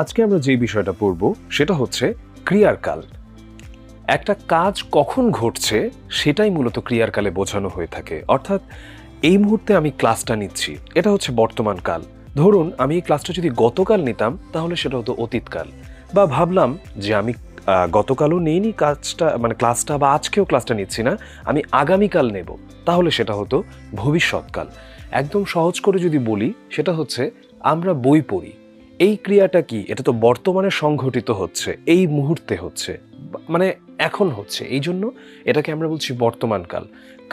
আজকে আমরা যে বিষয়টা পড়ব সেটা হচ্ছে ক্রিয়ার কাল। একটা কাজ কখন ঘটছে সেটাই মূলত ক্রিয়ার কালে বোঝানো হয়ে থাকে। অর্থাৎ এই মুহূর্তে আমি ক্লাসটা নিচ্ছি, এটা হচ্ছে বর্তমান কাল। ধরুন আমি এই ক্লাসটা যদি গতকাল নিতাম তাহলে সেটা হতো অতীতকাল। বা ভাবলাম যে আমি গতকালও নেইনি কাজটা, মানে ক্লাসটা, বা আজকেও ক্লাসটা নিচ্ছি না, আমি আগামীকাল নেব, তাহলে সেটা হতো ভবিষ্যৎকাল। একদম সহজ করে যদি বলি সেটা হচ্ছে আমরা বই পড়ি। এই ক্রিয়াটা কি? এটা তো বর্তমানে সংঘটিত হচ্ছে, এই মুহূর্তে হচ্ছে, মানে এখন হচ্ছে, এই জন্য এটাকে আমরা বলছি বর্তমান কাল।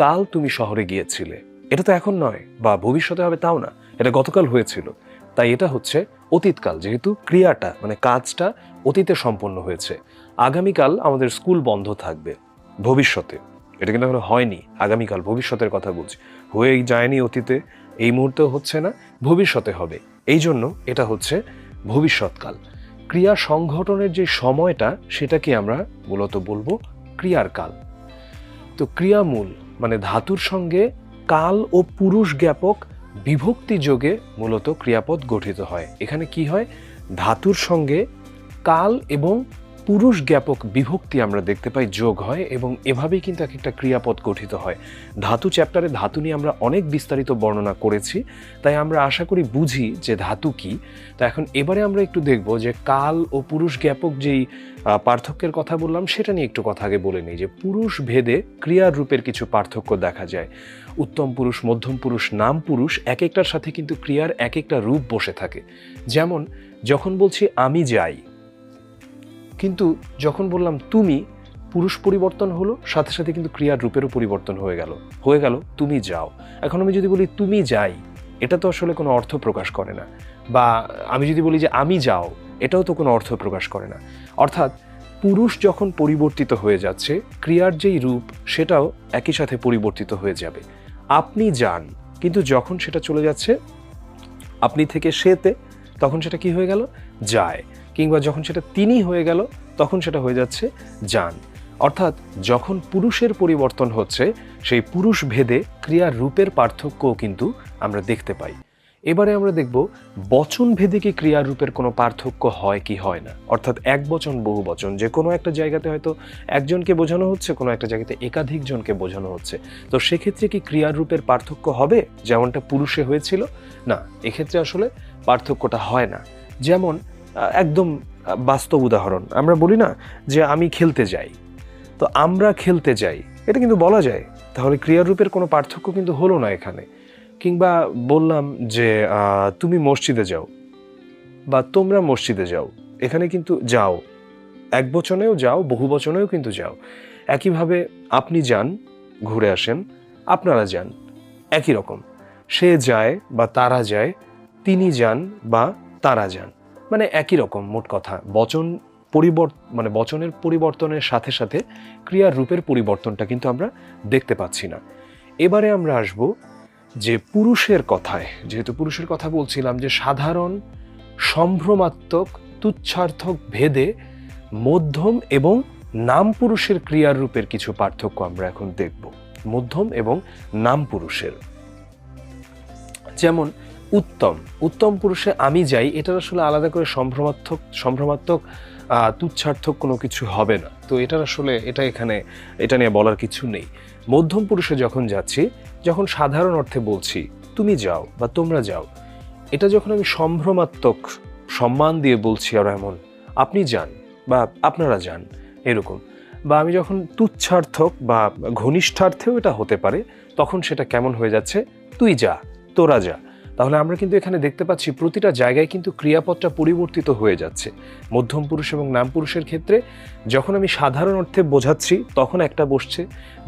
কাল তুমি শহরে গিয়েছিলে, এটা তো এখন নয়, বা ভবিষ্যতে হবে তাও না, এটা গতকাল হয়েছিল। তাই এটা হচ্ছে অতীতকাল, যেহেতু ক্রিয়াটা মানে কাজটা অতীতে সম্পন্ন হয়েছে। আগামীকাল আমাদের স্কুল বন্ধ থাকবে, ভবিষ্যতে, এটা কিন্তু এখনো হয়নি। আগামীকাল ভবিষ্যতের কথা বলছি, হয়েই যায়নি অতীতে, এই মুহূর্তে হচ্ছে না, ভবিষ্যতে হবে। এই জন্য এটা হচ্ছে ভবিষ্যৎকাল। ক্রিয়া সংঘটনের যে সময়টা সেটাকে আমরা মূলত বলবো ক্রিয়ার কাল। তো ক্রিয়ামূল মানে ধাতুর সঙ্গে কাল ও পুরুষ জ্ঞাপক বিভক্তি যোগে মূলত ক্রিয়াপদ গঠিত হয়। এখানে কি হয়? ধাতুর সঙ্গে কাল এবং পুরুষ জ্ঞাপক বিভক্তি আমরা দেখতে পাই যোগ হয়, এবং এভাবেই কিন্তু এক একটা ক্রিয়াপদ গঠিত হয়। ধাতু চ্যাপ্টারে ধাতু নিয়ে আমরা অনেক বিস্তারিত বর্ণনা করেছি, তাই আমরা আশা করি বুঝি যে ধাতু কি। তো এখন এবারে আমরা একটু দেখব যে কাল ও পুরুষ জ্ঞাপক যেই পার্থক্যের কথা বললাম সেটা নিয়ে একটু কথা আগে বলে নিই। যে পুরুষ ভেদে ক্রিয়ার রূপের কিছু পার্থক্য দেখা যায়। উত্তম পুরুষ, মধ্যম পুরুষ, নাম পুরুষ এক একটার সাথে কিন্তু ক্রিয়ার এক একটা রূপ বসে থাকে। যেমন যখন বলছি আমি যাই, কিন্তু যখন বললাম তুমি, পুরুষ পরিবর্তন হলো, সাথে সাথে কিন্তু ক্রিয়ার রূপেরও পরিবর্তন হয়ে গেল তুমি যাও। এখন আমি যদি বলি তুমি যাই, এটা তো আসলে কোনো অর্থ প্রকাশ করে না। বা আমি যদি বলি যে আমি যাও, এটাও তো কোনো অর্থ প্রকাশ করে না। অর্থাৎ পুরুষ যখন পরিবর্তিত হয়ে যাচ্ছে, ক্রিয়ার যেই রূপ সেটাও একই সাথে পরিবর্তিত হয়ে যাবে। আপনি যান, কিন্তু যখন সেটা চলে যাচ্ছে আপনি থেকে সেতে, তখন সেটা কি হয়ে গেল? যায়। কিংবা যখন সেটা তিনি হয়ে গেল তখন সেটা হয়ে যাচ্ছে যান। অর্থাৎ যখন পুরুষের পরিবর্তন হচ্ছে, সেই পুরুষ ভেদে ক্রিয়ার রূপের পার্থক্যও কিন্তু আমরা দেখতে পাই। এবারে আমরা দেখব বচন ভেদে কি ক্রিয়ার রূপের কোনো পার্থক্য হয় কি হয় না। অর্থাৎ এক বচন, বহু বচন, যে কোনো একটা জায়গাতে হয়তো একজনকে বোঝানো হচ্ছে, কোনো একটা জায়গাতে একাধিক জনকে বোঝানো হচ্ছে, তো সেক্ষেত্রে কি ক্রিয়ার রূপের পার্থক্য হবে যেমনটা পুরুষে হয়েছিল? না, এক্ষেত্রে আসলে পার্থক্যটা হয় না। যেমন একদম বাস্তব উদাহরণ, আমরা বলি না যে আমি খেলতে যাই, তো আমরা খেলতে যাই, এটা কিন্তু বলা যায়, তাহলে ক্রিয়ার রূপের কোনো পার্থক্য কিন্তু হলো না এখানে। কিংবা বললাম যে তুমি মসজিদে যাও বা তোমরা মসজিদে যাও, এখানে কিন্তু যাও এক বচনেও যাও, বহু বচনেও কিন্তু যাও। একইভাবে আপনি যান, ঘুরে আসেন, আপনারা যান, একই রকম। সে যায় বা তারা যায়, তিনি যান বা তারা যান, মানে একই রকম। মোট কথা বচন মানে বচনের পরিবর্তনের সাথে সাথে ক্রিয়ার রূপের পরিবর্তনটা কিন্তু আমরা দেখতে পাচ্ছি না। এবারে আমরা আসব যে পুরুষের কথায়, যেহেতু পুরুষের কথা বলছিলাম, যে সাধারণ, সম্ভ্রমাত্মক, তুচ্ছার্থক ভেদে মধ্যম এবং নাম পুরুষের ক্রিয়ার রূপের কিছু পার্থক্য আমরা এখন দেখব। মধ্যম এবং নাম পুরুষের, যেমন উত্তম, উত্তম পুরুষে আমি যাই, এটার আসলে আলাদা করে সম্ভ্রমাত্মক তুচ্ছার্থক কোনো কিছু হবে না, তো এটার আসলে এটা নিয়ে বলার কিছু নেই। মধ্যম পুরুষে যখন যাচ্ছি, যখন সাধারণ অর্থে বলছি তুমি যাও বা তোমরা যাও, এটা যখন আমি সম্ভ্রমাত্মক সম্মান দিয়ে বলছি, আর এমন আপনি যান বা আপনারা যান এরকম, বা আমি যখন তুচ্ছার্থক বা ঘনিষ্ঠার্থেও এটা হতে পারে, তখন সেটা কেমন হয়ে যাচ্ছে? তুই যা, তোরা যা। তাহলে আমরা কিন্তু এখানে দেখতে পাচ্ছি প্রতিটা জায়গায় কিন্তু ক্রিয়াপদটা পরিবর্তিত হয়ে যাচ্ছে। মধ্যম পুরুষ এবং নাম পুরুষের ক্ষেত্রে যখন আমি সাধারণ অর্থে বোঝাচ্ছি তখন একটা বসছে,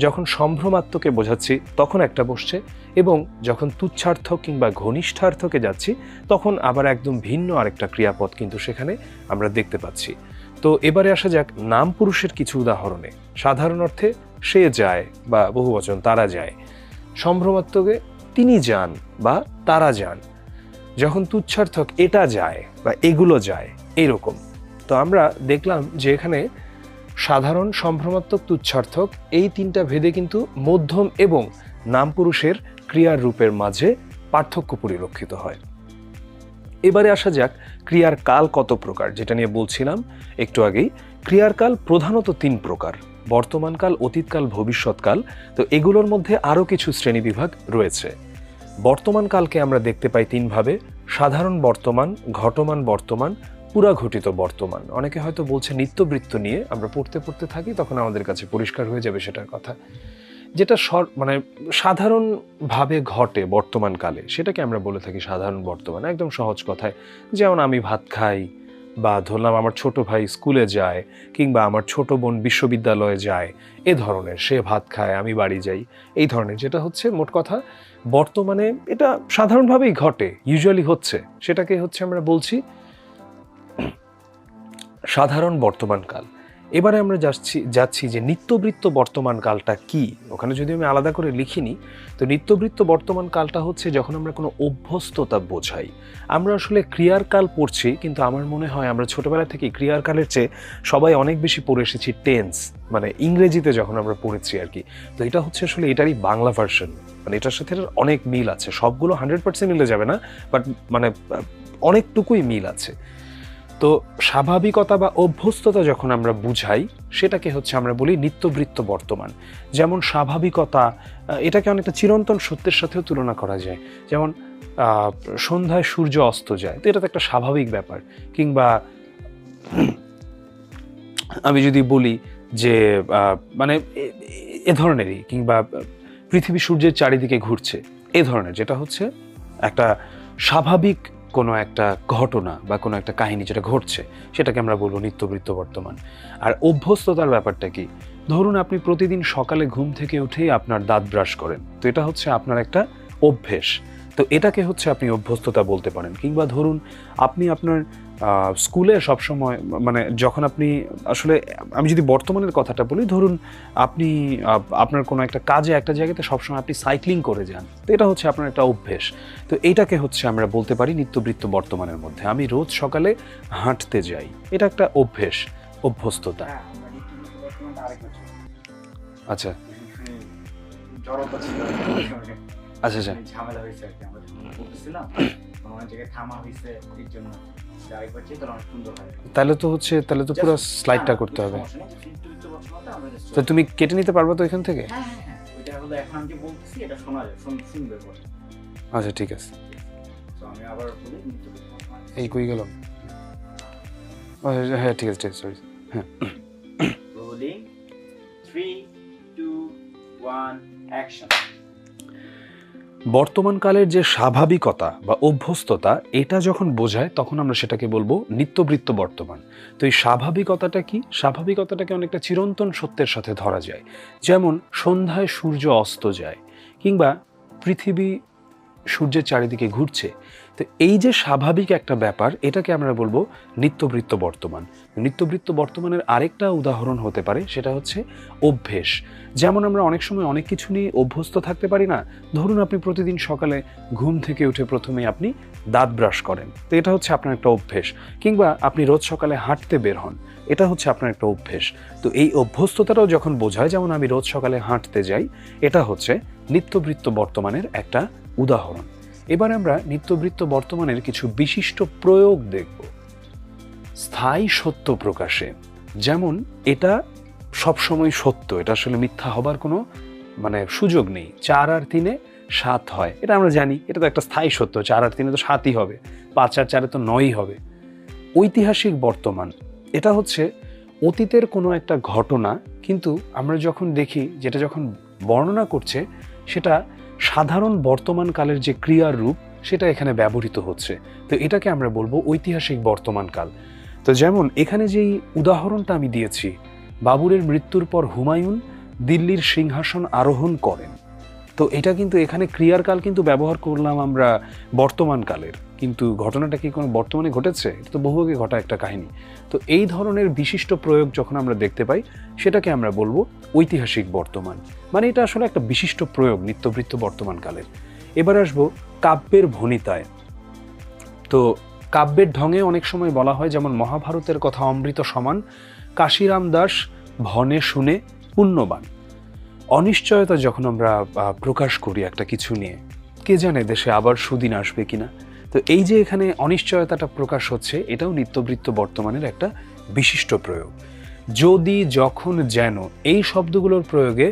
যখন সম্ভ্রমাত্মকে বোঝাচ্ছি তখন একটা বসছে, এবং যখন তুচ্ছার্থক কিংবা ঘনিষ্ঠার্থকে যাচ্ছি তখন আবার একদম ভিন্ন আরেকটা ক্রিয়াপদ কিন্তু সেখানে আমরা দেখতে পাচ্ছি। তো এবারে আসা যাক নাম পুরুষের কিছু উদাহরণে। সাধারণ অর্থে সে যায় বা বহুবচন তারা যায়, সম্ভ্রমাত্মকে তিনি যান বা তারা যান, যখন তুচ্ছার্থক এটা যায় বা এগুলো যায়, এইরকম। তো আমরা দেখলাম যে এখানে সাধারণ, সম্ভ্রমাত্মক, তুচ্ছার্থক এই তিনটা ভেদে কিন্তু মধ্যম এবং নাম পুরুষের ক্রিয়ার রূপের মাঝে পার্থক্য পরিলক্ষিত হয়। এবারে আসা যাক ক্রিয়ার কাল কত প্রকার, যেটা নিয়ে বলছিলাম একটু আগেই। ক্রিয়ার কাল প্রধানত 3 প্রকার: বর্তমানকাল, অতীতকাল, ভবিষ্যৎকাল। তো এগুলোর মধ্যে আরও কিছু শ্রেণীবিভাগ রয়েছে। বর্তমানকালকে আমরা দেখতে পাই 3 ভাবে: সাধারণ বর্তমান, ঘটমান বর্তমান, পুরাঘটিত বর্তমান। অনেকে হয়তো বলছে নিত্যবৃত্ত নিয়ে, আমরা পড়তে পড়তে থাকি তখন আমাদের কাছে পরিষ্কার হয়ে যাবে সেটার কথা। যেটা মানে সাধারণভাবে ঘটে বর্তমানকালে, সেটাকে আমরা বলে থাকি সাধারণ বর্তমান। একদম সহজ কথায়, যেমন আমি ভাত খাই, বা ধরলাম আমার ছোট ভাই স্কুলে যায়, কিংবা আমার ছোট বোন বিশ্ববিদ্যালয়ে যায়, এ ধরনের। সে ভাত খায়, আমি বাড়ি যাই, এই ধরনের। যেটা হচ্ছে মোট কথা বর্তমানে এটা সাধারণভাবেই ঘটে, ইউজুয়ালি হচ্ছে, সেটাকে হচ্ছে আমরা বলছি সাধারণ বর্তমানকাল। এবারে আমরা যাচ্ছি যে নিত্যবৃত্ত বর্তমানকালটা কি। ওখানে যদি আমি আলাদা করে লিখিনি, তো নিত্যবৃত্ত বর্তমানকালটা হচ্ছে যখন আমরা কোনো অভ্যস্ততা বোঝাই। আমরা আসলে ক্রিয়ার কাল পড়ছি, কিন্তু আমার মনে হয় আমরা ছোটবেলা থেকে ক্রিয়ার কালের চেয়ে সবাই অনেক বেশি পড়ে এসেছি টেন্স, মানে ইংরেজিতে যখন আমরা পড়েছি আর কি। তো এটা হচ্ছে আসলে এটারই বাংলা ভার্সন, মানে এটার সাথে অনেক মিল আছে। সবগুলো 100% মিলে যাবে না, বাট মানে অনেকটুকুই মিল আছে। তো স্বাভাবিকতা বা অভ্যস্ততা যখন আমরা বুঝাই, সেটাকে হচ্ছে আমরা বলি নিত্যবৃত্ত বর্তমান। যেমন স্বাভাবিকতা, এটাকে অনেকটা চিরন্তন সত্যের সাথেও তুলনা করা যায়। যেমন সন্ধ্যায় সূর্য অস্ত যায়, তো এটা তো একটা স্বাভাবিক ব্যাপার। কিংবা আমি যদি বলি যে মানে এ ধরনেরই, কিংবা পৃথিবী সূর্যের চারিদিকে ঘুরছে, এ ধরনের, যেটা হচ্ছে একটা স্বাভাবিক কোনো একটা ঘটনা বা কোনো একটা কাহিনী যেটা ঘটছে, সেটাকে আমরা বলবো নিত্যবৃত্ত বর্তমান। আর অভ্যস্ততার ব্যাপারটা কি? ধরুন আপনি প্রতিদিন সকালে ঘুম থেকে উঠেই আপনার দাঁত ব্রাশ করেন, তো এটা হচ্ছে আপনার একটা অভ্যেস। তো এটাকে হচ্ছে আপনি অভ্যস্ততা বলতে পারেন। কিংবা ধরুন আপনি আপনার স্কুলে সবসময়, মানে যখন আপনি আসলে, আমি যদি বর্তমানের কথাটা বলি, ধরুন আপনি আপনার কোনো একটা কাজে একটা জায়গাতে সবসময় আপনি সাইক্লিং করে যান, তো এটা হচ্ছে আপনার একটা অভ্যেস। তো এইটাকে হচ্ছে আমরা বলতে পারি নিত্যবৃত্ত বর্তমানের মধ্যে। আমি রোজ সকালে হাঁটতে যাই, এটা একটা অভ্যেস, অভ্যস্ততা। আচ্ছা আচ্ছা আচ্ছা, ঝামেলা হয়েছে আর কি, আমরা বলতেছিলাম অনেক জায়গায় থামা হয়েছে এর জন্য। তাহলে তো পুরো স্লাইডটা করতে হবে। তো তুমি কেটে নিতে পারবে তো এখান থেকে? আচ্ছা ঠিক আছে। এই কই গেল? হ্যাঁ ঠিক আছে, সরি। হ্যাঁ, রোলিং 3 2 1 অ্যাকশন। বর্তমানকালের যে স্বাভাবিকতা বা অভ্যস্ততা, এটা যখন বোঝায় তখন আমরা সেটাকে বলবো নিত্যবৃত্ত বর্তমান। তো এই স্বাভাবিকতাটা কি? স্বাভাবিকতাটাকে অনেকটা চিরন্তন সত্যের সাথে ধরা যায়। যেমন সন্ধ্যায় সূর্য অস্ত যায়, কিংবা পৃথিবী সূর্যের চারিদিকে ঘুরছে। তো এই যে স্বাভাবিক একটা ব্যাপার, এটাকে আমরা বলবো নিত্যবৃত্ত বর্তমান। নিত্যবৃত্ত বর্তমানের আরেকটা উদাহরণ হতে পারে, সেটা হচ্ছে অভ্যেস। যেমন আমরা অনেক সময় অনেক কিছু নিয়ে অভ্যস্ত থাকতে পারি না। ধরুন আপনি প্রতিদিন সকালে ঘুম থেকে উঠে প্রথমেই আপনি দাঁত ব্রাশ করেন, তো এটা হচ্ছে আপনার একটা অভ্যেস। কিংবা আপনি রোজ সকালে হাঁটতে বের হন, এটা হচ্ছে আপনার একটা অভ্যেস। তো এই অভ্যস্ততাটাও যখন বোঝায়, যেমন আমি রোজ সকালে হাঁটতে যাই, এটা হচ্ছে নিত্যবৃত্ত বর্তমানের একটা উদাহরণ। এবার আমরা নিত্যবৃত্ত বর্তমানের কিছু বিশিষ্ট প্রয়োগ দেখব। স্থায়ী সত্য প্রকাশে, যেমন এটা সবসময় সত্য, এটা আসলে মিথ্যা হবার কোনো সুযোগ নেই। 4 আর 3 7 হয়, এটা আমরা জানি, এটা তো একটা স্থায়ী সত্য। 4 আর 3 তো 7ই হবে, 5 আর 4 তো 9ই হবে। ঐতিহাসিক বর্তমান, এটা হচ্ছে অতীতের কোনো একটা ঘটনা, কিন্তু আমরা যখন দেখি যেটা যখন বর্ণনা করছে, সেটা সাধারণ বর্তমানকালের যে ক্রিয়ার রূপ, সেটা এখানে ব্যবহৃত হচ্ছে। তো এটাকে আমরা বলবো ঐতিহাসিক বর্তমানকাল। তো যেমন এখানে যেই উদাহরণটা আমি দিয়েছি, বাবরের মৃত্যুর পর হুমায়ুন দিল্লির সিংহাসন আরোহণ করেন, তো এটা কিন্তু এখানে ক্রিয়ার কাল কিন্তু ব্যবহার করলাম আমরা বর্তমানকালের, কিন্তু ঘটনাটা কি কোনো বর্তমানে ঘটেছে? এটা তো বহু আগে ঘটা একটা কাহিনী। তো এই ধরনের বিশিষ্ট প্রয়োগ যখন আমরা দেখতে পাই, সেটাকে আমরা বলবো ঐতিহাসিক বর্তমান। মানে এটা আসলে একটা বিশিষ্ট প্রয়োগ নিত্যবৃত্ত বর্তমানকালের। এবার আসবো কাব্যের ভণিতায়। তো কাব্যের ঢঙে অনেক সময় বলা হয়, যেমন মহাভারতের কথা অমৃত সমান, কাশিরাম দাস ভনে শুনে পুণ্যবান। অনিশ্চয়তা যখন আমরা প্রকাশ করি একটা কিছু নিয়ে, কে জানে দেশে আবার সুদিন আসবে কিনা, তো এই যে এখানে অনিশ্চয়তাটা প্রকাশ হচ্ছে, এটাও নিত্যবৃত্ত বর্তমানের একটা বিশিষ্ট প্রয়োগ। যদি, যখন, যেন এই শব্দগুলোর প্রয়োগে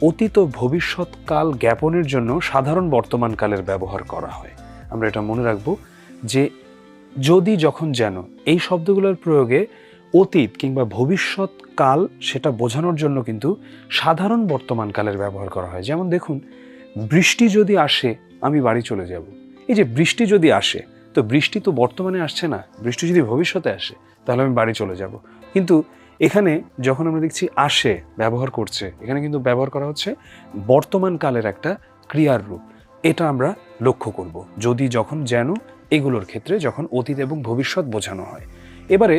অতীত ও ভবিষ্যৎ কাল জ্ঞাপনের জন্য সাধারণ বর্তমান কালের ব্যবহার করা হয়। আমরা এটা মনে রাখবো যে যদি, যখন, যেন এই শব্দগুলোর প্রয়োগে অতীত কিংবা ভবিষ্যৎ কাল সেটা বোঝানোর জন্য কিন্তু সাধারণ বর্তমান কালের ব্যবহার করা হয়। যেমন দেখুন, বৃষ্টি যদি আসে আমি বাড়ি চলে যাব। এই যে বৃষ্টি যদি আসে, তো বৃষ্টি তো বর্তমানে আসছে না, বৃষ্টি যদি ভবিষ্যতে আসে তাহলে আমি বাড়ি চলে যাব। কিন্তু এখানে যখন আমরা দেখছি আসে ব্যবহার করছে, এখানে কিন্তু ব্যবহার করা হচ্ছে বর্তমান কালের একটা ক্রিয়ার রূপ। এটা আমরা লক্ষ্য করব যদি, যখন, যেন এগুলোর ক্ষেত্রে যখন অতীত এবং ভবিষ্যৎ বোঝানো হয়। এবারে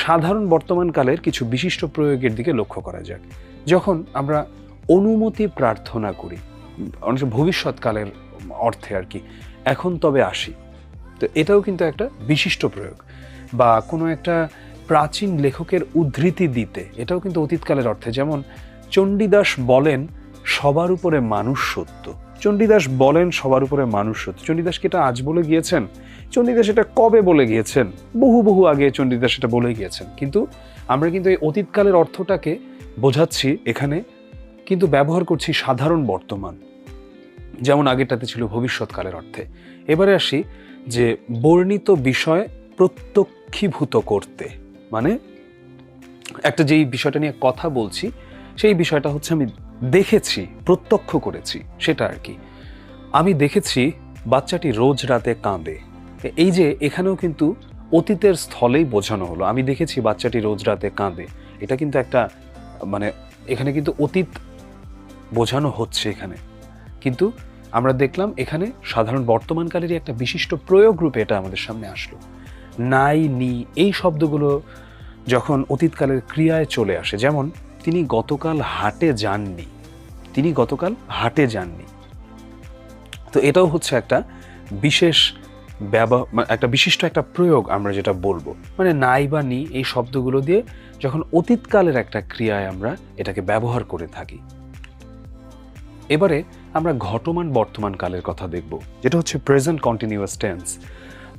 সাধারণ বর্তমান কালের কিছু বিশিষ্ট প্রয়োগের দিকে লক্ষ্য করা যাক। যখন আমরা অনুমতি প্রার্থনা করি, অনেক ভবিষ্যৎকালের অর্থে আর কি, এখন তবে আসি, তো এটাও কিন্তু একটা বিশিষ্ট প্রয়োগ। বা কোনো একটা প্রাচীন লেখকের উদ্ধৃতি দিতে, এটাও কিন্তু অতীতকালের অর্থে। যেমন চণ্ডীদাস বলেন সবার উপরে মানুষ সত্য। চণ্ডীদাস বলেন সবার উপরে মানুষ সত্য। চণ্ডীদাস কি এটা আজ বলে গিয়েছেন? চণ্ডীদাস এটা কবে বলে গিয়েছেন? বহু বহু আগে চণ্ডীদাস এটা বলে গিয়েছেন। কিন্তু আমরা কিন্তু এই অতীতকালের অর্থটাকে বোঝাচ্ছি এখানে, কিন্তু ব্যবহার করছি সাধারণ বর্তমান, যেমন আগেরটাতে ছিল ভবিষ্যৎকালের অর্থে। এবারে আসি যে বর্ণিত বিষয় প্রত্যক্ষীভূত করতে, মানে একটা যেই বিষয়টা নিয়ে কথা বলছি সেই বিষয়টা হচ্ছে আমি দেখেছি, প্রত্যক্ষ করেছি, সেটা আর কি। আমি দেখেছি বাচ্চাটি রোজ রাতে কাঁদে। এই যে এখানেও কিন্তু অতীতের স্থলেই বোঝানো হলো, আমি দেখেছি বাচ্চাটি রোজ রাতে কাঁদে। এটা কিন্তু একটা মানে এখানে কিন্তু অতীত বোঝানো হচ্ছে এখানে, কিন্তু আমরা দেখলাম এখানে সাধারণ বর্তমানকালেরই একটা বিশিষ্ট প্রয়োগ রূপে এটা আমাদের সামনে আসলো। নাই, নি এই শব্দগুলো যখন অতীতকালের ক্রিয়ায় চলে আসে, যেমন তিনি গতকাল হাটে যাননি, তিনি গতকাল হাটে যাননি, তো এটাও হচ্ছে একটা বিশেষ একটা বিশিষ্ট একটা প্রয়োগ আমরা যেটা বলবো। মানে নাই বা নি এই শব্দগুলো দিয়ে যখন অতীতকালের একটা ক্রিয়ায় আমরা এটাকে ব্যবহার করে থাকি। এবারে আমরা ঘটমান বর্তমান কালের কথা দেখব, যেটা হচ্ছে প্রেজেন্ট কন্টিনিউয়াস টেন্স।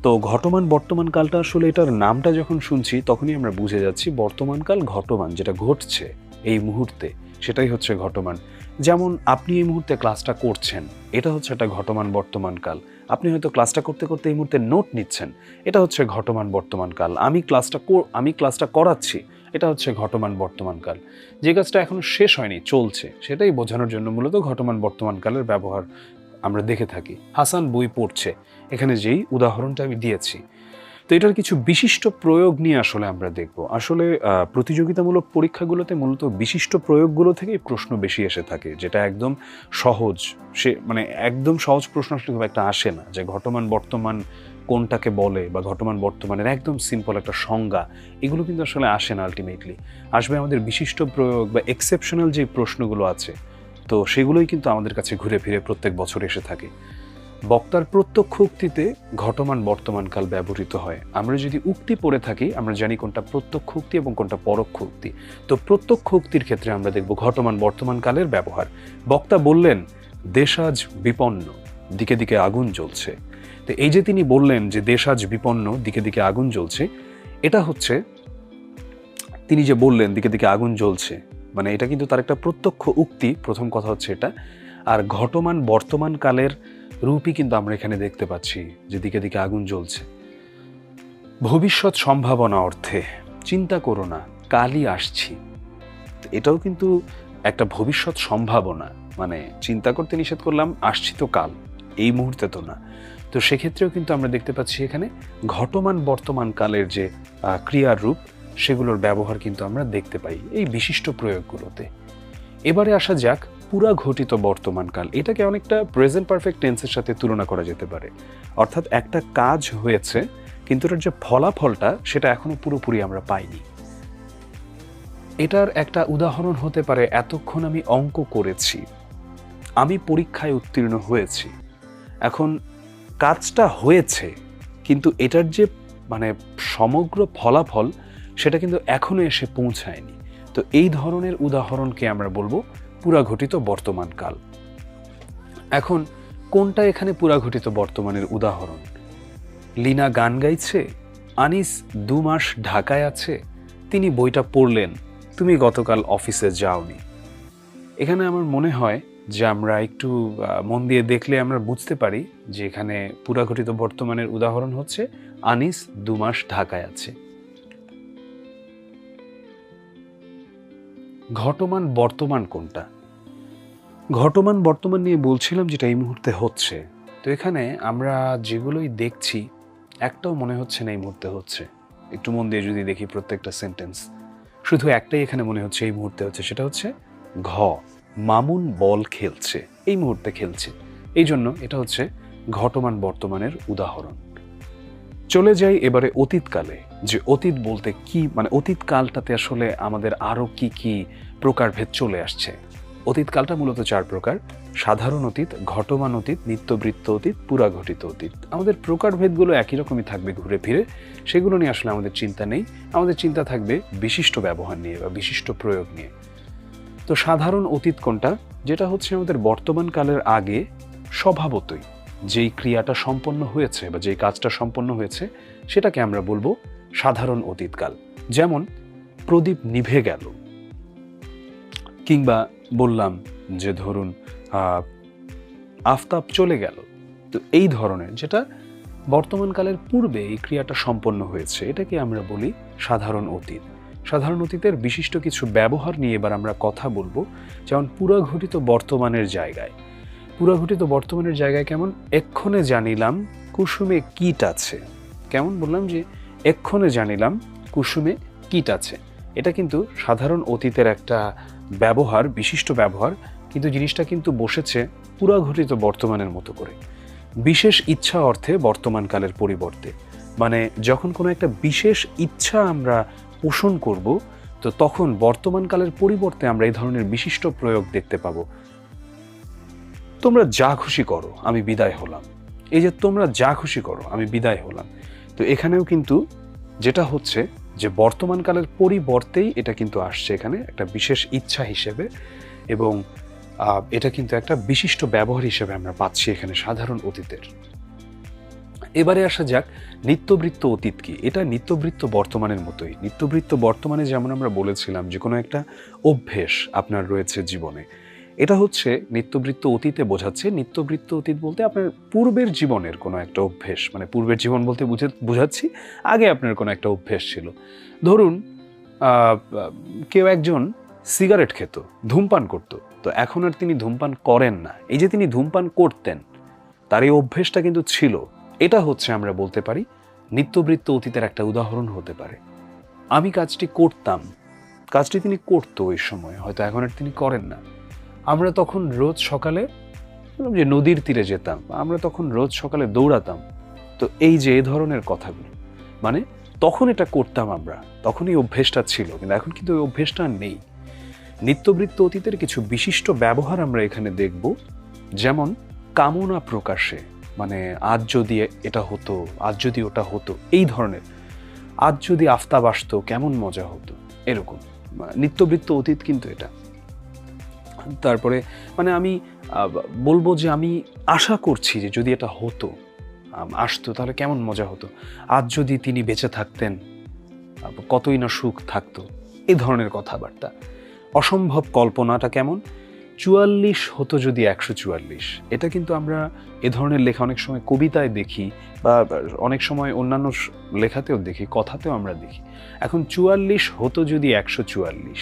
তো ঘটমান বর্তমান কালটা আসলে এটার নামটা যখন শুনছি তখনই আমরা বুঝে যাচ্ছি বর্তমানকাল ঘটমান, যেটা ঘটছে এই মুহূর্তে সেটাই হচ্ছে ঘটমান। যেমন আপনি এই মুহূর্তে ক্লাসটা করছেন, এটা হচ্ছে একটা ঘটমান বর্তমান কাল। আপনি হয়তো ক্লাসটা করতে করতে এই মুহূর্তে নোট নিচ্ছেন, এটা হচ্ছে ঘটমান বর্তমান কাল। আমি ক্লাসটা করাচ্ছি, এটা হচ্ছে ঘটমান বর্তমান কাল। যে কাজটা এখনো শেষ হয়নি, চলছে, সেটাই বোঝানোর জন্য মূলত ঘটমান বর্তমান কালের ব্যবহার আমরা দেখে থাকি। হাসান বই পড়ছে, এখানে যেই উদাহরণটা আমি দিয়েছি। তো এটার কিছু বিশিষ্ট প্রয়োগ নিয়ে আসলে আমরা দেখব। আসলে প্রতিযোগিতামূলক পরীক্ষাগুলোতে মূলত বিশিষ্ট প্রয়োগগুলো থেকেই প্রশ্ন বেশি এসে থাকে, যেটা একদম সহজ, মানে একদম সহজ প্রশ্ন আসলে খুব একটা আসে না, যে ঘটমান বর্তমান কোনটাকে বলে বা ঘটমান বর্তমানের একদম সিম্পল একটা সংজ্ঞা, এগুলো কিন্তু আসলে আসে না। আলটিমেটলি আসবে আমাদের বিশিষ্ট প্রয়োগ বা এক্সেপশনাল যে প্রশ্নগুলো আছে, তো সেগুলোই কিন্তু আমাদের কাছে ঘুরে ফিরে প্রত্যেক বছর এসে থাকে। বক্তার প্রত্যক্ষ উক্তিতে ঘটমান বর্তমানকাল ব্যবহৃত হয়। আমরা যদি উক্তি পড়ে থাকি আমরা জানি কোনটা প্রত্যক্ষ উক্তি এবং কোনটা পরোক্ষ উক্তি। তো প্রত্যক্ষ উক্তির ক্ষেত্রে আমরা দেখব ঘটমান বর্তমানকালের ব্যবহার। বক্তা বললেন দেশ আজ বিপন্ন, দিকে দিকে আগুন জ্বলছে। তো এই যে তিনি বললেন যে দেশ আজ বিপন্ন, দিকে দিকে আগুন জ্বলছে, এটা হচ্ছে তিনি যে বললেন দিকে দিকে আগুন জ্বলছে, মানে এটা কিন্তু তার একটা প্রত্যক্ষ উক্তি, প্রথম কথা হচ্ছে এটা। আর ঘটমান বর্তমান কালের রূপই কিন্তু আমরা এখানে দেখতে পাচ্ছি যে দিকে দিকে আগুন জ্বলছে। ভবিষ্যৎ সম্ভাবনা অর্থে চিন্তা করো না, কালই আসছি, এটাও কিন্তু একটা ভবিষ্যৎ সম্ভাবনা, মানে চিন্তা করতে নিষেধ করলাম, আসছি তো কাল, এই মুহূর্তে তো না। তো সেক্ষেত্রেও কিন্তু আমরা দেখতে পাচ্ছি এখানে ঘটমান বর্তমান কালের যে ক্রিয়ার রূপ সেগুলোর ব্যবহার কিন্তু আমরা দেখতে পাই এই বিশিষ্ট প্রয়োগগুলোতে। এবারে আসা যাক পুরা ঘটিত বর্তমানকাল। এটাকে অনেকটা প্রেজেন্ট পারফেক্ট টেন্সের সাথে তুলনা করা যেতে পারে। অর্থাৎ একটা কাজ হয়েছে কিন্তু এটার যে ফলাফলটা সেটা এখনো পুরোপুরি আমরা পাইনি। এটার একটা উদাহরণ হতে পারে এতক্ষণ আমি অঙ্ক করেছি, আমি পরীক্ষায় উত্তীর্ণ হয়েছি। এখন কাজটা হয়েছে কিন্তু এটার যে মানে সমগ্র ফলাফল সেটা কিন্তু এখনো এসে পৌঁছায়নি। তো এই ধরনের উদাহরণকে আমরা বলবো পুরাঘটিত বর্তমানকাল। এখন কোনটা এখানে পুরাঘটিত বর্তমানের উদাহরণ? লিনা গান গাইছে, আনিস 2 মাস ঢাকায় আছে, তিনি বইটা পড়লেন, তুমি গতকাল অফিসে যাওনি। এখানে আমার মনে হয় যে আমরা একটু মন দিয়ে দেখলে আমরা বুঝতে পারি যে এখানে পুরাঘটিত বর্তমানের উদাহরণ হচ্ছে আনিস 2 মাস ঢাকায় আছে। ঘটমান বর্তমান কোনটা? ঘটমান বর্তমান নিয়ে বলছিলাম যেটা এই মুহূর্তে হচ্ছে। তো এখানে আমরা যেগুলোই দেখছি একটাও মনে হচ্ছে না এই মুহূর্তে হচ্ছে। একটু মন দিয়ে যদি দেখি প্রত্যেকটা সেন্টেন্স, শুধু একটাই এখানে মনে হচ্ছে এই মুহূর্তে হচ্ছে, সেটা হচ্ছে ঘ, মামুন বল খেলছে, এই মুহূর্তে খেলছে। এই জন্য এটা হচ্ছে ঘটমান বর্তমানের উদাহরণ। চলে যাই এবারে অতীতকালে, যে অতীত বলতে কি, মানে অতীতকালটাতে আসলে আমাদের আরো কি কি প্রকারভেদ চলে আসছে। অতীতকালটা মূলত 4 প্রকার: সাধারণ অতীত, ঘটমান অতীত, নিত্যবৃত্ত অতীত, পুরাঘটিত অতীত। আমাদের প্রকারভেদগুলো একই রকমই থাকবে ঘুরে ফিরে, সেগুলো নিয়ে আসলে আমাদের চিন্তা নেই। আমাদের চিন্তা থাকবে বিশিষ্ট ব্যবহার নিয়ে বা বিশিষ্ট প্রয়োগ নিয়ে। তো সাধারণ অতীত কোনটা? যেটা হচ্ছে আমাদের বর্তমান কালের আগে স্বভাবতই যেই ক্রিয়াটা সম্পন্ন হয়েছে বা যেই কাজটা সম্পন্ন হয়েছে সেটাকে আমরা বলবো সাধারণ অতীতকাল। যেমন প্রদীপ নিভে গেল, কিংবা বললাম যে ধরুন আফতাব চলে গেল। তো এই ধরনের যেটা বর্তমানকালের পূর্বে এই ক্রিয়াটা সম্পন্ন হয়েছে, এটাকে আমরা বলি সাধারণ অতীত। সাধারণ অতীতের বিশিষ্ট কিছু ব্যবহার নিয়ে এবার আমরা কথা বলবো। যেমন পুরাঘটিত বর্তমানের জায়গায়, পুরাঘটিত বর্তমানের জায়গায় কেমন? এক্ষণে জানিলাম কুসুমে কীট আছে। কেমন বললাম যে এক্ষণে জানিলাম কুসুমে কীট আছে। এটা কিন্তু সাধারণ অতীতের একটা ব্যবহার, বিশিষ্ট ব্যবহার, কিন্তু জিনিসটা কিন্তু বসেছে পুরাঘটিত বর্তমানের মতো করে। বিশেষ ইচ্ছা অর্থে বর্তমানকালের পরিবর্তে, মানে যখন কোনো একটা বিশেষ ইচ্ছা আমরা পোষণ করব, তো তখন বর্তমানকালের পরিবর্তে আমরা এই ধরনের বিশিষ্ট প্রয়োগ দেখতে পাবো। তোমরা যা খুশি করো, আমি বিদায় হলাম। এই যে তোমরা যা খুশি করো, আমি বিদায় হলাম, তো এখানেও কিন্তু যেটা হচ্ছে যে বর্তমানকালের পরিবর্তেই এটা কিন্তু আসছে এখানে একটা বিশেষ ইচ্ছা হিসেবে, এবং এটা কিন্তু একটা বিশিষ্ট ব্যবহার হিসেবে আমরা পাচ্ছি এখানে সাধারণ অতীতের। এবারে আসা যাক নিত্যবৃত্ত অতীত কি। এটা নিত্যবৃত্ত বর্তমানের মতোই। নিত্যবৃত্ত বর্তমানে যেমন আমরা বলেছিলাম যে কোনো একটা অভ্যেস আপনার রয়েছে জীবনে, এটা হচ্ছে নিত্যবৃত্ত অতীতে বোঝাচ্ছে। নিত্যবৃত্ত অতীত বলতে আপনার পূর্বের জীবনের কোনো একটা অভ্যেস, মানে পূর্বের জীবন বলতে বোঝাচ্ছি আগে আপনার কোনো একটা অভ্যেস ছিল। ধরুন কেউ একজন সিগারেট খেত, ধূমপান করত, তো এখন আর তিনি ধূমপান করেন না। এই যে তিনি ধূমপান করতেন, তার এই অভ্যেসটা কিন্তু ছিল। এটা হচ্ছে আমরা বলতে পারি নিত্যবৃত্ত অতীতের একটা উদাহরণ হতে পারে। আমি কাজটি করতাম, কাজটি তিনি করতো ওই সময়, হয়তো এখন আর তিনি করেন না। আমরা তখন রোজ সকালে যে নদীর তীরে যেতাম, আমরা তখন রোজ সকালে দৌড়াতাম। তো এই যে এই ধরনের কথাগুলো, মানে তখন এটা করতাম আমরা, তখন এই অভ্যেসটা ছিল, কিন্তু এখন কিন্তু ওই অভ্যেসটা নেই। নিত্যবৃত্ত অতীতের কিছু বিশিষ্ট ব্যবহার আমরা এখানে দেখব। যেমন কামনা প্রকাশে, মানে আজ যদি এটা হতো, আজ যদি ওটা হতো, এই ধরনের। আজ যদি আফতাব আসতো কেমন মজা হতো, এরকম নিত্যবৃত্ত অতীত কিন্তু এটা। তারপরে মানে আমি বলবো যে আমি আশা করছি যে যদি এটা হতো, আসতো, তাহলে কেমন মজা হতো। আজ যদি তিনি বেঁচে থাকতেন কতই না সুখ থাকতো, এই ধরনের কথাবার্তা। অসম্ভব কল্পনাটা কেমন? 44 হতো যদি 144। এটা কিন্তু আমরা এ ধরনের লেখা অনেক সময় কবিতায় দেখি, বা অনেক সময় অন্যান্য লেখাতেও দেখি, কথাতেও আমরা দেখি। এখন 44 হতো যদি 144।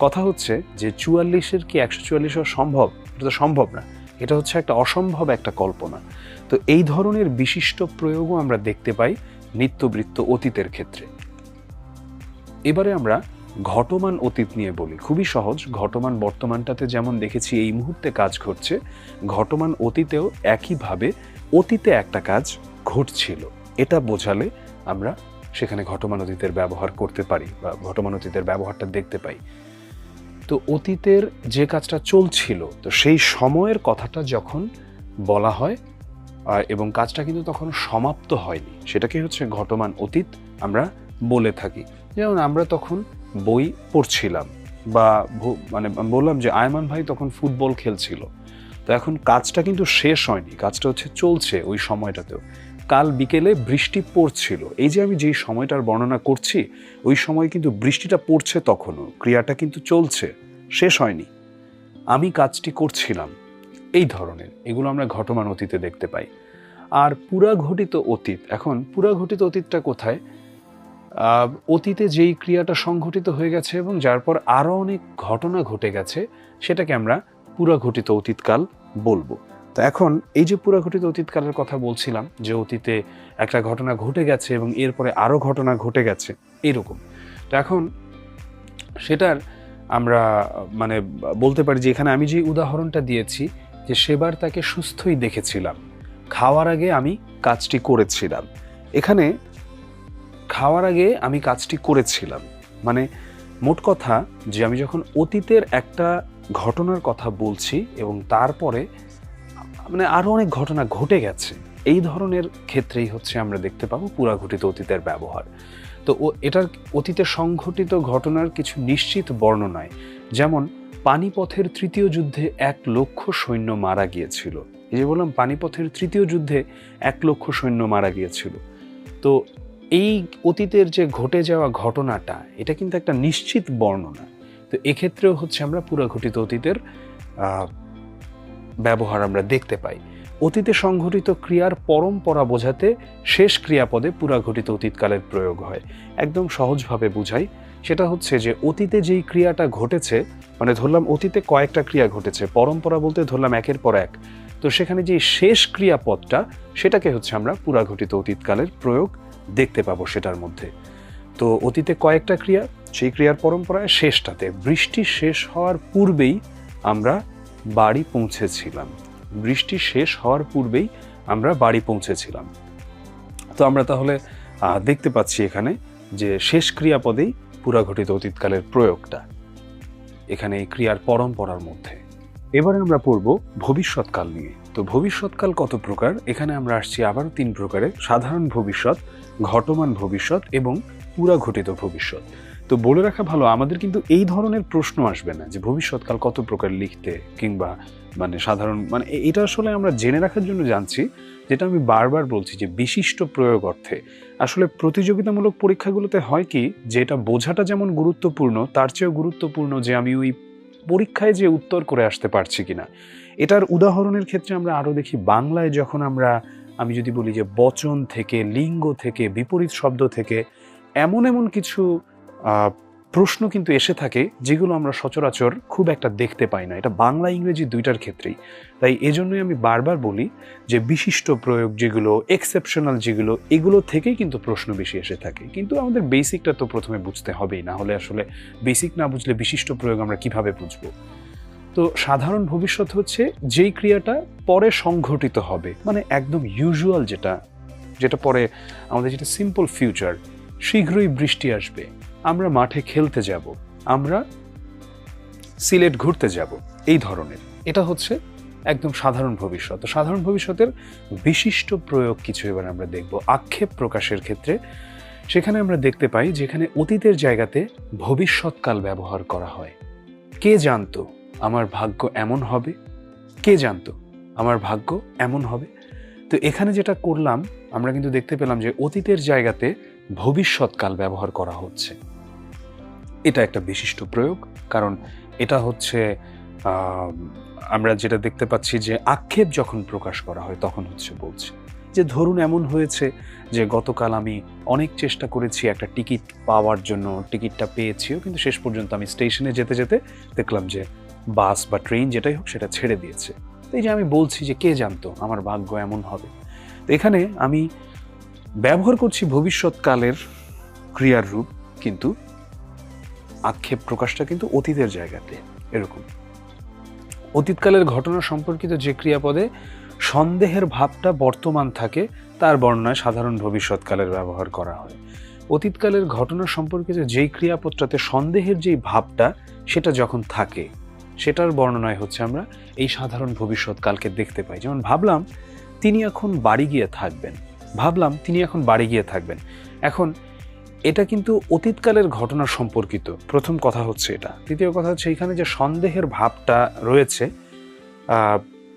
কথা হচ্ছে যে 44-এর কি 144 হওয়া সম্ভব? এটা তো সম্ভব না। এটা হচ্ছে একটা অসম্ভব একটা কল্পনা। তো এই ধরনের বিশিষ্ট প্রয়োগও আমরা দেখতে পাই নিত্যবৃত্ত অতীতের ক্ষেত্রে। এবারে আমরা ঘটমান অতীত নিয়ে বলি। খুবই সহজ। ঘটমান বর্তমানটাতে যেমন দেখেছি এই মুহূর্তে কাজ ঘটছে, ঘটমান অতীতেও একইভাবে অতীতে একটা কাজ ঘটছিল, এটা বোঝালে আমরা সেখানে ঘটমান অতীতের ব্যবহার করতে পারি বা ঘটমান অতীতের ব্যবহারটা দেখতে পাই। তো অতীতের যে কাজটা চলছিল, তো সেই সময়ের কথাটা যখন বলা হয় এবং কাজটা কিন্তু তখন সমাপ্ত হয়নি, সেটাকে হচ্ছে ঘটমান অতীত আমরা বলে থাকি। যেমন আমরা তখন বই পড়ছিলাম, বা মানে বললাম যে আয়মান ভাই তখন ফুটবল খেলছিল, তো এখন কাজটা কিন্তু শেষ হয়নি, কাজটা হচ্ছে চলছে ওই সময়টাতেও। কাল বিকেলে বৃষ্টি পড়ছিল। এই যে আমি যেই সময়টার বর্ণনা করছি, ওই সময় কিন্তু বৃষ্টিটা পড়ছে, তখনও ক্রিয়াটা কিন্তু চলছে, শেষ হয়নি। আমি কাজটি করছিলাম, এই ধরনের এগুলো আমরা ঘটমান অতীতে দেখতে পাই। আর পুরাঘটিত অতীত, এখন পুরাঘটিত অতীতটা কোথায়? অতীতে যেই ক্রিয়াটা সংঘটিত হয়ে গেছে এবং যার পর আরও অনেক ঘটনা ঘটে গেছে, সেটাকে আমরা পুরাঘটিত অতীতকাল বলবো। তো এখন এই যে পুরাঘটিত অতীতকালের কথা বলছিলাম, যে অতীতে একটা ঘটনা ঘটে গেছে এবং এরপরে আরও ঘটনা ঘটে গেছে, এরকম। তো এখন সেটার আমরা মানে বলতে পারি যে এখানে আমি যে উদাহরণটা দিয়েছি, যে সেবার তাকে সুস্থই দেখেছিলাম, খাওয়ার আগে আমি কাজটি করেছিলাম। এখানে খাওয়ার আগে আমি কাজটি করেছিলাম মানে মোট কথা যে আমি যখন অতীতের একটা ঘটনার কথা বলছি এবং তারপরে মানে আরও অনেক ঘটনা ঘটে গেছে, এই ধরনের ক্ষেত্রেই হচ্ছে আমরা দেখতে পাবো পুরাঘটিত অতীতের ব্যবহার। তো এটার অতীতে সংঘটিত ঘটনার কিছু নিশ্চিত বর্ণনায়, যেমন পানিপথের তৃতীয় যুদ্ধে 1,00,000 সৈন্য মারা গিয়েছিল। এই যে বললাম পানিপথের তৃতীয় যুদ্ধে 1,00,000 সৈন্য মারা গিয়েছিল, তো এই অতীতের যে ঘটে যাওয়া ঘটনাটা, এটা কিন্তু একটা নিশ্চিত বর্ণনা। তো এক্ষেত্রেও হচ্ছে আমরা পুরাঘটিত অতীতের ব্যবহার আমরা দেখতে পাই। অতীতে সংঘটিত ক্রিয়ার পরম্পরা বোঝাতে শেষ ক্রিয়াপদে পুরাঘটিত অতীতকালের প্রয়োগ হয়। একদম সহজভাবে বুঝাই, সেটা হচ্ছে যে অতীতে যেই ক্রিয়াটা ঘটেছে, মানে ধরলাম অতীতে কয়েকটা ক্রিয়া ঘটেছে, পরম্পরা বলতে ধরলাম একের পর এক, তো সেখানে যে শেষ ক্রিয়াপদটা, সেটাকে হচ্ছে আমরা পুরাঘটিত অতীতকালের প্রয়োগ দেখতে পাবো সেটার মধ্যে। তো অতীতে কয়েকটা ক্রিয়া, সেই ক্রিয়ার পরম্পরায় শেষটাতে বৃষ্টি শেষ হওয়ার পূর্বেই আমরা বাড়ি পৌঁছেছিলাম। বৃষ্টি শেষ হওয়ার পূর্বেই আমরা বাড়ি পৌঁছেছিলাম। তো আমরা তাহলে দেখতে পাচ্ছি এখানে যে শেষ ক্রিয়াপদেই পুরাঘটিত অতীতকালের প্রয়োগটা এখানে এই ক্রিয়ার পরম্পরার মধ্যে। এবারে আমরা পড়ব ভবিষ্যৎকাল নিয়ে। তো ভবিষ্যৎকাল কত প্রকার? এখানে আমরা আসছি আবার 3 প্রকারের: সাধারণ ভবিষ্যৎ, ঘটমান ভবিষ্যৎ এবং পুরাঘটিত ভবিষ্যৎ। তো বলে রাখা ভালো, আমাদের কিন্তু এই ধরনের প্রশ্ন আসবে না যে ভবিষ্যৎকাল কত প্রকার লিখতে, কিংবা মানে সাধারণ, মানে এটা আসলে আমরা জেনে রাখার জন্য জানছি, যেটা আমি বারবার বলছি যে বিশিষ্ট প্রয়োগ অর্থে। আসলে প্রতিযোগিতামূলক পরীক্ষাগুলোতে হয় কি, যে এটা বোঝাটা যেমন গুরুত্বপূর্ণ, তার চেয়েও গুরুত্বপূর্ণ যে আমি ওই পরীক্ষায় যে উত্তর করে আসতে পারছি কিনা। এটার উদাহরণের ক্ষেত্রে আমরা আরও দেখি বাংলায়, যখন আমি যদি বলি যে বচন থেকে, লিঙ্গ থেকে, বিপরীত শব্দ থেকে এমন এমন কিছু প্রশ্ন কিন্তু এসে থাকে, যেগুলো আমরা সচরাচর খুব একটা দেখতে পাই না। এটা বাংলা ইংরেজি দুইটার ক্ষেত্রেই। তাই এজন্যই আমি বারবার বলি যে বিশিষ্ট প্রয়োগ যেগুলো, এক্সেপশনাল যেগুলো, এগুলো থেকেই কিন্তু প্রশ্ন বেশি এসে থাকে। কিন্তু আমাদের বেসিকটা তো প্রথমে বুঝতে হবেই, না হলে আসলে বেসিক না বুঝলে বিশিষ্ট প্রয়োগ আমরা কিভাবে বুঝবো। তো সাধারণ ভবিষ্যৎ হচ্ছে যেই ক্রিয়াটা পরে সংঘটিত হবে, মানে একদম ইউজুয়াল, যেটা পরে আমাদের যেটা সিম্পল ফিউচার, শীঘ্রই বৃষ্টি আসবে, আমরা মাঠে খেলতে যাব, আমরা সিলেট ঘুরতে যাব, এই ধরনের। এটা হচ্ছে একদম সাধারণ ভবিষ্যৎ। তো সাধারণ ভবিষ্যতের বিশিষ্ট প্রয়োগ কিছু এবার আমরা দেখব। আক্ষেপ প্রকাশের ক্ষেত্রে সেখানে আমরা দেখতে পাই যেখানে অতীতের জায়গাতে ভবিষ্যৎকাল ব্যবহার করা হয়। কে জানতো আমার ভাগ্য এমন হবে? কে জানতো আমার ভাগ্য এমন হবে? তো এখানে যেটা করলাম, আমরা কিন্তু দেখতে পেলাম যে অতীতের জায়গাতে ভবিষ্যৎকাল ব্যবহার করা হচ্ছে। এটা একটা বিশিষ্ট প্রয়োগ, কারণ এটা হচ্ছে আমরা যেটা দেখতে পাচ্ছি যে আক্ষেপ যখন প্রকাশ করা হয় তখন হচ্ছে বলছে যে ধরুন এমন হয়েছে যে গতকাল আমি অনেক চেষ্টা করেছি একটা টিকিট পাওয়ার জন্য, টিকিটটা পেয়েছিও, কিন্তু শেষ পর্যন্ত আমি স্টেশনে যেতে যেতে দেখলাম যে বাস বা ট্রেন যেটাই হোক সেটা ছেড়ে দিয়েছে। এই যে আমি বলছি যে কে জানতো আমার ভাগ্য এমন হবে। তো এখানে আমি ব্যবহার করছি ভবিষ্যৎকালের ক্রিয়ার রূপ, কিন্তু আক্ষেপ প্রকাশটা কিন্তু অতীতের জায়গাতে। এরকম অতীতকালের ঘটনা সম্পর্কিত যে ক্রিয়াপদে সন্দেহের ভাবটা বর্তমান থাকে, তার বর্ণনায় সাধারণ ভবিষ্যৎকালের ব্যবহার করা হয়। অতীতকালের ঘটনা সম্পর্কিত যেই ক্রিয়াপদটাতে সন্দেহের যেই ভাবটা সেটা যখন থাকে, সেটার বর্ণনায় হচ্ছে আমরা এই সাধারণ ভবিষ্যৎকালকে দেখতে পাই। যেমন ভাবলাম তিনি এখন বাড়ি গিয়ে থাকবেন, ভাবলাম তিনি এখন বাড়ি গিয়ে থাকবেন। এখন এটা কিন্তু অতীতকালের ঘটনা সম্পর্কিত, প্রথম কথা হচ্ছে এটা। দ্বিতীয় কথা হচ্ছে এখানে যে সন্দেহের ভাবটা রয়েছে,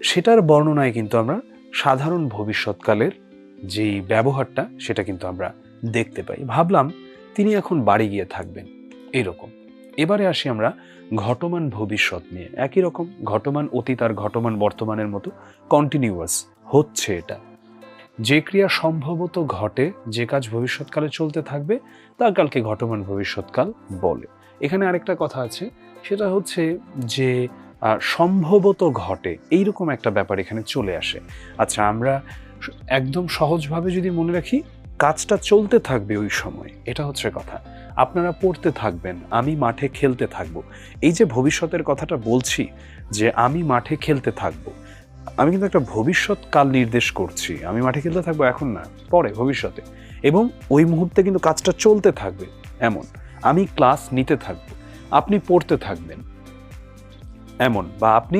সেটার বর্ণনায় কিন্তু আমরা সাধারণ ভবিষ্যৎকালের যেই ব্যবহারটা সেটা কিন্তু আমরা দেখতে পাই। ভাবলাম তিনি এখন বাড়ি গিয়ে থাকবেন, এইরকম। এবারে আসি আমরা ঘটমান ভবিষ্যৎ নিয়ে। একই রকম, ঘটমান অতীত আর ঘটমান বর্তমানের মতো কন্টিনিউয়াস হচ্ছে। এটা যে ক্রিয়া সম্ভবত ঘটে, যে কাজ ভবিষ্যৎকালে চলতে থাকবে, তা কালকে ঘটমান ভবিষ্যৎকাল বলে। এখানে আরেকটা কথা আছে, সেটা হচ্ছে যে সম্ভবত ঘটে, এইরকম একটা ব্যাপার এখানে চলে আসে। আচ্ছা, আমরা একদম সহজভাবে যদি মনে রাখি, কাজটা চলতে থাকবে ওই সময়, এটা হচ্ছে কথা। আপনারা পড়তে থাকবেন, আমি মাঠে খেলতে থাকবো। এই যে ভবিষ্যতের কথাটা বলছি, যে আমি মাঠে খেলতে থাকবো, আমি কিন্তু একটা ভবিষ্যৎ কাল নির্দেশ করছি। আমি মাঠে খেলতে থাকবো এখন না, পরে, ভবিষ্যতে, এবং ওই মুহূর্তে কিন্তু কাজটা চলতে থাকবে এমন। আমি ক্লাস নিতে থাকবো, আপনি পড়তে থাকবেন এমন, বা আপনি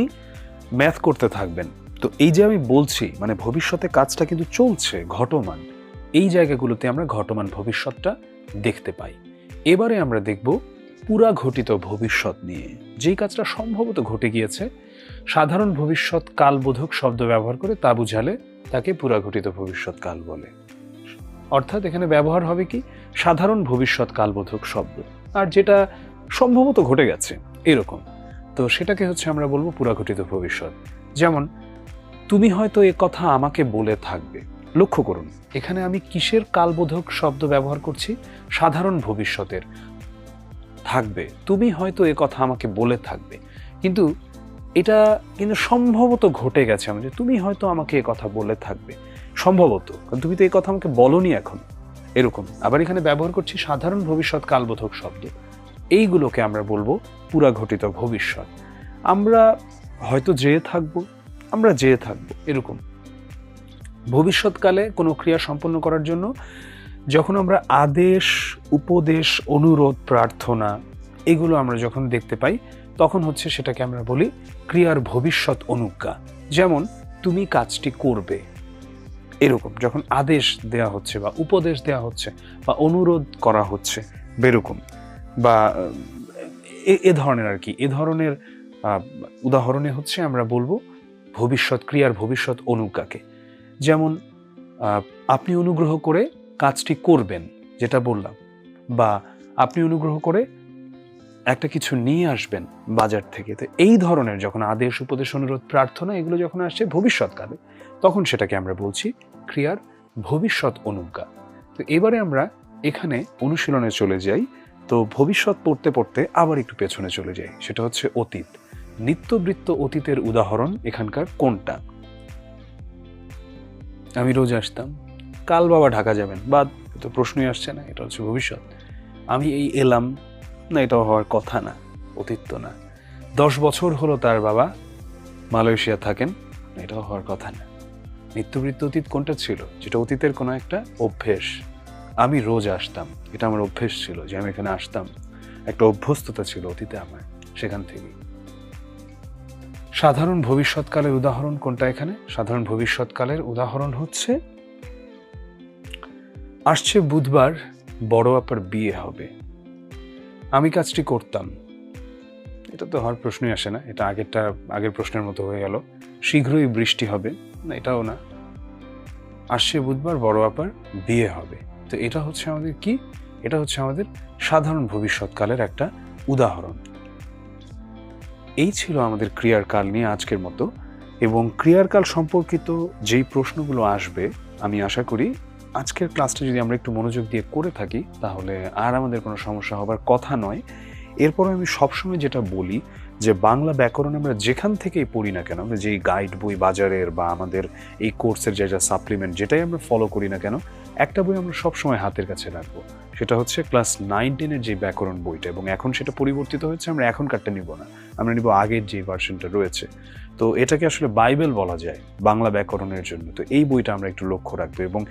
ম্যাথ করতে থাকবেন। তো এই যে আমি বলছি, মানে ভবিষ্যতে কাজটা কিন্তু চলছে, ঘটমান। এই জায়গাগুলোতে আমরা ঘটমান ভবিষ্যৎটা দেখতে পাই। এবারে আমরা দেখব পুরা ঘটিত ভবিষ্যৎ নিয়ে। যেই কাজটা সম্ভবত ঘটে গিয়েছে, সাধারণ ভবিষ্যৎ কালবোধক শব্দ ব্যবহার করে তা বুঝালে তাকে পুরা ঘটিত ভবিষ্যৎ কাল বলে। অর্থাৎ এখানে ব্যবহার হবে কি, সাধারণ ভবিষ্যৎ কালবোধক শব্দ, আর যেটা সম্ভবত ঘটে গেছে এরকম, তো সেটাকে হচ্ছে আমরা বলবো পুরা ঘটিত ভবিষ্যৎ। যেমন, তুমি হয়তো এ কথা আমাকে বলে থাকবে। লক্ষ্য করুন, এখানে আমি কিসের কালবোধক শব্দ ব্যবহার করছি? সাধারণ ভবিষ্যতের। থাকবে, তুমি হয়তো এ কথা আমাকে বলে থাকবে, কিন্তু এটা কিন্তু সম্ভবত ঘটে গেছে। আমাদের তুমি হয়তো আমাকে এ কথা বলে থাকবে, সম্ভবত, কারণ তুমি তো এই কথা আমাকে বলনি এখন, এরকম। আবার এখানে ব্যবহার করছি সাধারণ ভবিষ্যৎ কালবোধক শব্দ। এইগুলোকে আমরা বলবো পুরা ঘটিত ভবিষ্যৎ। আমরা হয়তো যেয়ে থাকবো, আমরা যেয়ে থাকবো, এরকম। ভবিষ্যৎকালে কোনো ক্রিয়া সম্পন্ন করার জন্য যখন আমরা আদেশ, উপদেশ, অনুরোধ, প্রার্থনা, এগুলো আমরা যখন দেখতে পাই, তখন হচ্ছে সেটাকে আমরা বলি ক্রিয়ার ভবিষ্যৎ অনুজ্ঞা। যেমন, তুমি কাজটি করবে, এরকম যখন আদেশ দেয়া হচ্ছে বা উপদেশ দেয়া হচ্ছে বা অনুরোধ করা হচ্ছে, বেরকম, বা এ ধরনের আর কি, এ ধরনের উদাহরণে হচ্ছে আমরা বলবো ভবিষ্যৎ ক্রিয়ার ভবিষ্যৎ অনুজ্ঞাকে। যেমন, আপনি অনুগ্রহ করে কাজটি করবেন, যেটা বললাম, বা আপনি অনুগ্রহ করে একটা কিছু নিয়ে আসবেন বাজার থেকে। তো এই ধরনের যখন আদেশ, উপদেশ, অনুরোধ, প্রার্থনা, এগুলো যখন আসছে ভবিষ্যৎকালে, তখন সেটাকে আমরা বলছি ক্রিয়ার ভবিষ্যৎ অনুজ্ঞা। তো এবারে আমরা এখানে অনুশীলনে চলে যাই। তো ভবিষ্যৎ পড়তে পড়তে আবার একটু পেছনে চলে যাই, সেটা হচ্ছে অতীত। নিত্যবৃত্ত অতীতের উদাহরণ এখানকার কোনটা? আমি রোজ আসতাম, কাল বাবা ঢাকা যাবেন, বা তো প্রশ্নই আসছে না, এটা হচ্ছে ভবিষ্যৎ। আমি এই এলাম, না, এটাও হওয়ার কথা না, অতীত তো না। 10 বছর হলো তার বাবা মালয়েশিয়া থাকেন, এটাও হওয়ার কথা না। নিত্যবৃত্ত অতীত কোনটা ছিল? যেটা অতীতের কোনো একটা অভ্যেস। আমি রোজ আসতাম, এটা আমার অভ্যেস ছিল, যে আমি এখানে আসতাম, একটা অভ্যস্ততা ছিল অতীতে আমার, সেখান থেকেই। সাধারণ ভবিষ্যৎকালের উদাহরণ কোনটা এখানে? সাধারণ ভবিষ্যৎকালের উদাহরণ হচ্ছে, আসছে বুধবার বড় আপার বিয়ে হবে, আমি কাজটি করতাম। এটা তো হওয়ার প্রশ্নই আসে না, এটা আগের প্রশ্নের মতো হয়ে গেল। শীঘ্রই বৃষ্টি হবে, না, এটাও না। আসছে বুধবার বড় আপার বিয়ে হবে, তো এটা হচ্ছে আমাদের কি? এটা হচ্ছে আমাদের সাধারণ ভবিষ্যৎকালের একটা উদাহরণ। এই ছিল আমাদের ক্রিয়ার কাল নিয়ে আজকের মতো। এবং ক্রিয়ার কাল সম্পর্কিত যেই প্রশ্নগুলো আসবে, আমি আশা করি আজকের ক্লাসটা যদি আমরা একটু মনোযোগ দিয়ে করে থাকি, তাহলে আর আমাদের কোনো সমস্যা হবার কথা নয়। এরপরে আমি সবসময় যেটা বলি, যে বাংলা ব্যাকরণ আমরা যেখান থেকেই পড়ি না কেন, আমরা যেই গাইড বই বাজারের বা আমাদের এই কোর্সের যা সাপ্লিমেন্ট, যেটাই আমরা ফলো করি না কেন, একটা বই আমরা সবসময় হাতের কাছে রাখবো, সেটা হচ্ছে ক্লাস 9-10-এর যে ব্যাকরণ বইটা। এবং এখন সেটা পরিবর্তিত হয়েছে, আমরা এখনকারটা নিব না, আমরা নিব আগের যে ভার্সনটা রয়েছে। তো এটাকে আসলে বাইবেল বলা যায় বাংলা ব্যাকরণের জন্য। তো এই বইটা আমরা একটু লক্ষ্য রাখবো। এবং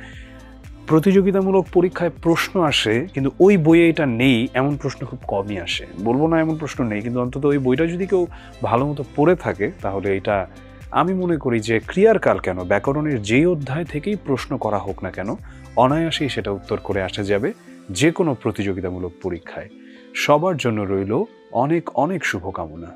প্রতিযোগিতামূলক পরীক্ষায় প্রশ্ন আসে, কিন্তু ওই বইয়ে এটা নেই এমন প্রশ্ন খুব কমই আসে। বলবো না এমন প্রশ্ন নেই, কিন্তু অন্তত ওই বইটা যদি কেউ ভালো মতো পড়ে থাকে, তাহলে এটা আমি মনে করি যে ক্রিয়ার কাল কেন, ব্যাকরণের যেই অধ্যায় থেকেই প্রশ্ন করা হোক না কেন, অনায়াসেই সেটা উত্তর করে আসা যাবে যে কোনো প্রতিযোগিতামূলক পরীক্ষায়। সবার জন্য রইল অনেক অনেক শুভকামনা।